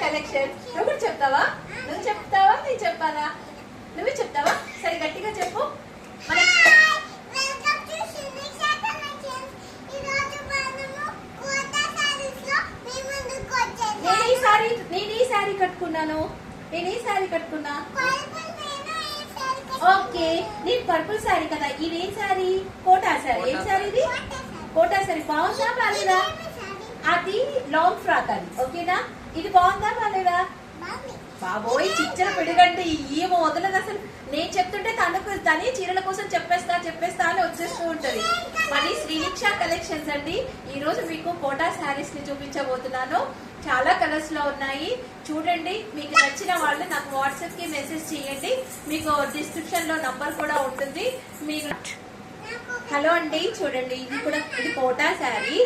Collection. నువ్వు కూడా చెప్తావా? నువ్వు చెప్తావా నేను చెప్పాలా? నువ్వే చెప్తావా? సరే గట్టిగా చెప్పు. నేను ఈ సారీ కట్టుకున్నాను. నేను ఈ సారీ కట్టుకున్నా. ఓకే, నేను పర్పుల్ సారీ కదా. ఇదేం సారీ? కోటా సారీ. ఏం సారీ ఇది? కోటా సారీ. బాగుందా బాలేదా? అది లాంగ్ ఫ్రాక్ అది. ఓకేనా? ఇది బాగుందా బాలేదా? బాబోయ్ చిచ్చర పిడుగంటే ఏమో వదలదు అసలు. నేను చెప్తుంటే తనే చీరల కోసం చెప్పేస్తా అని వచ్చేస్తూ ఉంటది. మళ్ళీ శ్రీనిక్ష కలెక్షన్స్ అండి. ఈ రోజు మీకు కోటా శారీస్ ని చూపించబోతున్నాను. చాలా కలర్స్ లో ఉన్నాయి, చూడండి. మీకు నచ్చిన వాళ్ళు నాకు వాట్సాప్ కి మెసేజ్ చేయండి. మీకు డిస్క్రిప్షన్ లో నంబర్ కూడా ఉంటుంది. మీరు హలో అండి, చూడండి ఇది కోటా శారీ.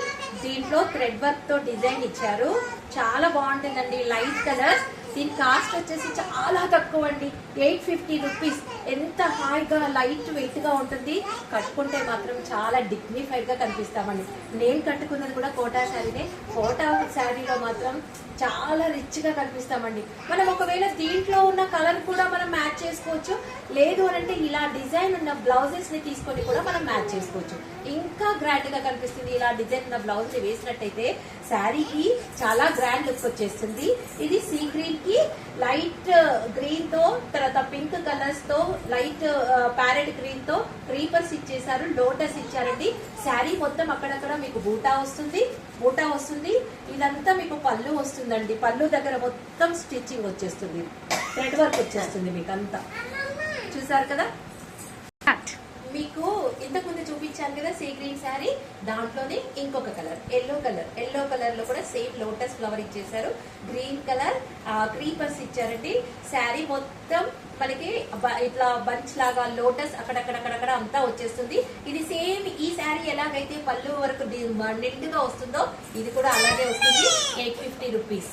దీంట్లో థ్రెడ్ వర్క్ తో డిజైన్ ఇచ్చారు. చాలా బాగుంటుందండి. Light colours. దీని కాస్ట్ వచ్చేసి చాలా తక్కువ అండి, 850 రూపీస్. ఎంత హాయిగా లైట్ వెయిట్ గా ఉంటుంది. కట్టుకుంటే మాత్రం చాలా డిగ్నిఫైడ్ గా కనిపిస్తామండి. నేను కట్టుకున్నది కూడా కోటా శారీనే. కోటా శారీలో మాత్రం చాలా రిచ్ గా కనిపిస్తామండి. మనం ఒకవేళ దీంట్లో ఉన్న కలర్ కూడా మనం మ్యాచ్ చేసుకోవచ్చు. లేదు అంటే ఇలా డిజైన్ ఉన్న బ్లౌజెస్ ని తీసుకొని కూడా మనం మ్యాచ్ చేసుకోవచ్చు. ఇంకా గ్రాండ్ గా కనిపిస్తుంది. ఇలా డిజైన్ ఉన్న బ్లౌజ్ ని వేసినట్టయితే శారీకి చాలా గ్రాండ్ లుక్ వచ్చేస్తుంది. ఇది సీ గ్రీన్ కి లైట్ గ్రీన్ తో, తర్వాత పింక్ కలర్స్ తో, లైట్ ప్యారెట్ గ్రీన్ తో క్రీపర్స్ ఇచ్చేసారు. లోటస్ ఇచ్చారండి. శారీ మొత్తం అక్కడక్కడ మీకు బూటా వస్తుంది. ఇదంతా మీకు పళ్ళు వస్తుందండి. పళ్ళు దగ్గర మొత్తం స్టిచ్చింగ్ వచ్చేస్తుంది, థ్రెడ్ వర్క్ వచ్చేస్తుంది. మీకు అంతా చూసారు కదా. మీకు ఇంతకు ముందు చూపించాను కదా సీ గ్రీన్ శారీ, దాంట్లోనే ఇంకొక కలర్ ఎల్లో కలర్ లో కూడా సేమ్ లోటస్ ఫ్లవర్ ఇచ్చేసారు. గ్రీన్ కలర్ క్రీపర్స్ ఇచ్చారండి. శారీ మొత్తం మనకి ఇట్లా బంచ్ లాగా లోటస్ అక్కడక్కడ అంతా వచ్చేస్తుంది. ఇది సేమ్ ఈ శారీ ఎలాగైతే పళ్ళు వరకు నిండుగా వస్తుందో ఇది కూడా అలాగే వస్తుంది. 850 రూపీస్.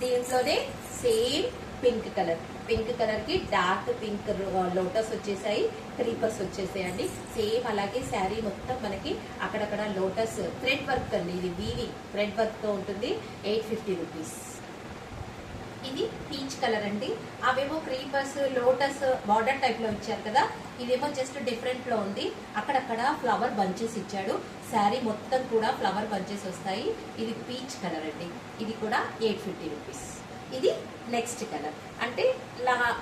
దీంట్లోనే సేమ్ పింక్ కలర్ కి డార్క్ పింక్ లోటస్ వచ్చేసాయి, క్రీపర్స్ వచ్చేసాయండి. సేమ్ అలాగే శారీ మొత్తం మనకి అక్కడక్కడ లోటస్ థ్రెడ్ వర్క్ అండి. ఇది వీవింగ్ థ్రెడ్ వర్క్ తో ఉంటుంది. 850 రూపీస్. ఇది పీచ్ కలర్ అండి. అవేమో క్రీపర్స్ లోటస్ బార్డర్ టైప్ లో ఇచ్చారు కదా, ఇదేమో జస్ట్ డిఫరెంట్ లో ఉంది. అక్కడక్కడ ఫ్లవర్ బంచెస్ ఇచ్చాడు. శారీ మొత్తం కూడా ఫ్లవర్ బంచెస్ వస్తాయి. ఇది పీచ్ కలర్ అండి. ఇది కూడా 850 రూపీస్. ఇది నెక్స్ట్ కలర్ అంటే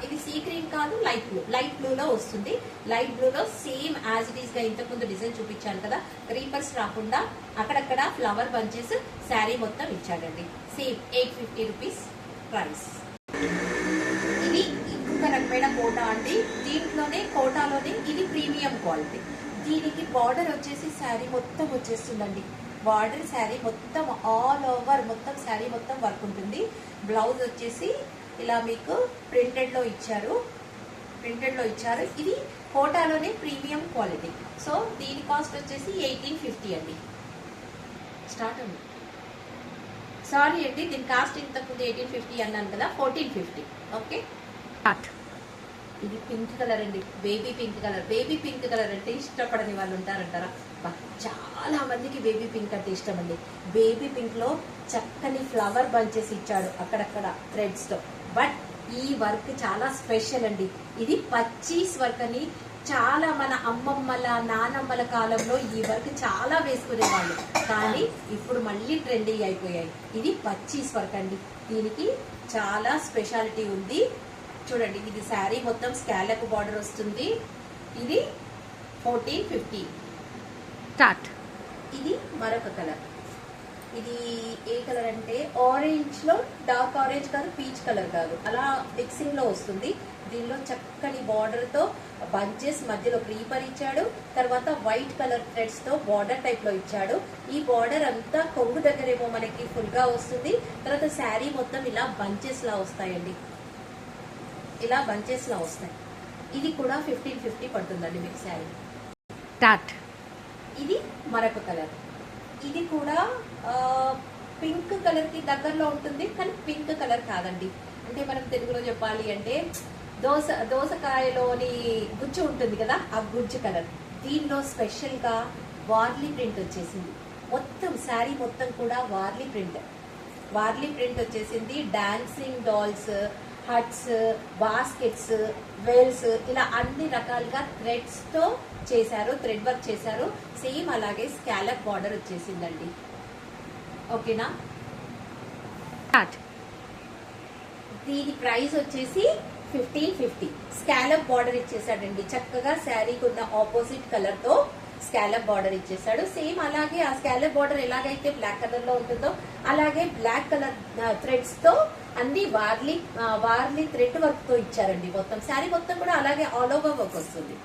ఇది సీ గ్రీన్ కాదు, లైట్ బ్లూ లో వస్తుంది. లైట్ బ్లూ లో సేమ్ యాజ్ ఇట్ ఈస్ గా ఇంతకు ముందు డిజైన్ చూపించాను కదా, క్రీపర్స్ రాకుండా అక్కడక్కడ ఫ్లవర్ బంచెస్ శారీ మొత్తం ఇచ్చాడండి. Same 850 rupees price. ఇది ఇంకొక రకమైన కోటా అండి. దీంట్లోనే కోటాలోనే ఇది ప్రీమియం క్వాలిటీ. దీనికి బార్డర్ వచ్చేసి శారీ మొత్తం వచ్చేస్తుందండి. బార్డర్ శారీ మొత్తం ఆల్ ఓవర్ మొత్తం శారీ మొత్తం వర్క్ ఉంటుంది. బ్లౌజ్ వచ్చేసి ఇలా మీకు ప్రింటెడ్ లో ఇచ్చారు. ఇది కోటాలోనే ప్రీమియం క్వాలిటీ. సో దీని కాస్ట్ వచ్చేసి 1850 అండి. స్టార్ట్ అండి. సారీ అండి, దీని కాస్ట్ ఇంతకుముందు 1850 అన్నాను కదా, 1450. ఓకే. ఇది పింక్ కలర్ అండి, బేబీ పింక్ కలర్ అంటే ఇష్టపడని వాళ్ళు ఉంటారంటారా? చాలా మందికి బేబీ పింక్ అంటే ఇష్టం అండి. బేబీ పింక్ లో చక్కని ఫ్లవర్ బంచెస్ ఇచ్చాడు అక్కడక్కడ థ్రెడ్స్ తో. బట్ ఈ వర్క్ చాలా స్పెషల్ అండి. ఇది పచ్చీస్ వర్క్ అని చాలా మన అమ్మమ్మల నానమ్మల కాలంలో ఈ వర్క్ చాలా వేసుకునేవాళ్ళు, కానీ ఇప్పుడు మళ్ళీ ట్రెండీ అయిపోయాయి. ఇది పచ్చీస్ వర్క్ అండి. దీనికి చాలా స్పెషాలిటీ ఉంది. చూడండి, ఇది శారీ మొత్తం స్కాలప్ బార్డర్ వస్తుంది. ఇది 1450. ఇది మరొక కలర్. ఇది ఏ కలర్ అంటే ఆరెంజ్ లో డార్క్ ఆరెంజ్ కాదు, పీచ్ కలర్ కాదు, అలా మిక్సింగ్ లో వస్తుంది. దీనిలో చక్కని బార్డర్ తో బంచెస్ మధ్యలో క్రీపర్ ఇచ్చాడు. తర్వాత వైట్ కలర్ థ్రెడ్స్ తో బార్డర్ టైప్ లో ఇచ్చాడు. ఈ బార్డర్ అంతా కొంగు దగ్గరేమో మనకి ఫుల్ గా వస్తుంది. తర్వాత శారీ మొత్తం ఇలా బంచెస్ లా వస్తాయండి. ఇది కూడా 1550 పడుతుందండి మీకు శారీ. ఇది మరొక కలర్. ఇది కూడా పింక్ కలర్ కి దగ్గరలో ఉంటుంది, కానీ పింక్ కలర్ కాదండి. అంటే మనం తెలుగులో చెప్పాలి అంటే దోసకాయలోని గుజ్జు ఉంటుంది కదా, ఆ గుజ్జు కలర్. దీనిలో స్పెషల్ గా వార్లీ ప్రింట్ వచ్చేసింది. మొత్తం శారీ మొత్తం కూడా వార్లీ ప్రింట్. వార్లీ ప్రింట్ వచ్చేసింది. Dancing dolls, huts, baskets, wells ఇలా అన్ని రకాలుగా థ్రెడ్స్ తో చేశారు, థ్రెడ్ వర్క్ చేశారు. సేమ్ అలాగే స్కాలప్ బార్డర్ వచ్చేసిందండి. ఓకేనా. దీని ప్రైస్ వచ్చేసి 1550. స్కాలప్ బార్డర్ ఇచ్చేసాడండి. చక్కగా శారీకి ఉన్న ఆపోజిట్ కలర్ తో స్కాలప్ బార్డర్ ఇచ్చేసాడు. సేమ్ అలాగే ఆ స్కాలప్ బార్డర్ ఎలాగైతే బ్లాక్ కలర్ లో ఉంటుందో అలాగే బ్లాక్ కలర్ థ్రెడ్స్ తో అన్ని వార్లీ థ్రెడ్ వర్క్ తో ఇచ్చారండి. మొత్తం శారీ మొత్తం కూడా అలాగే ఆల్ ఓవర్ వర్క్ వస్తుంది.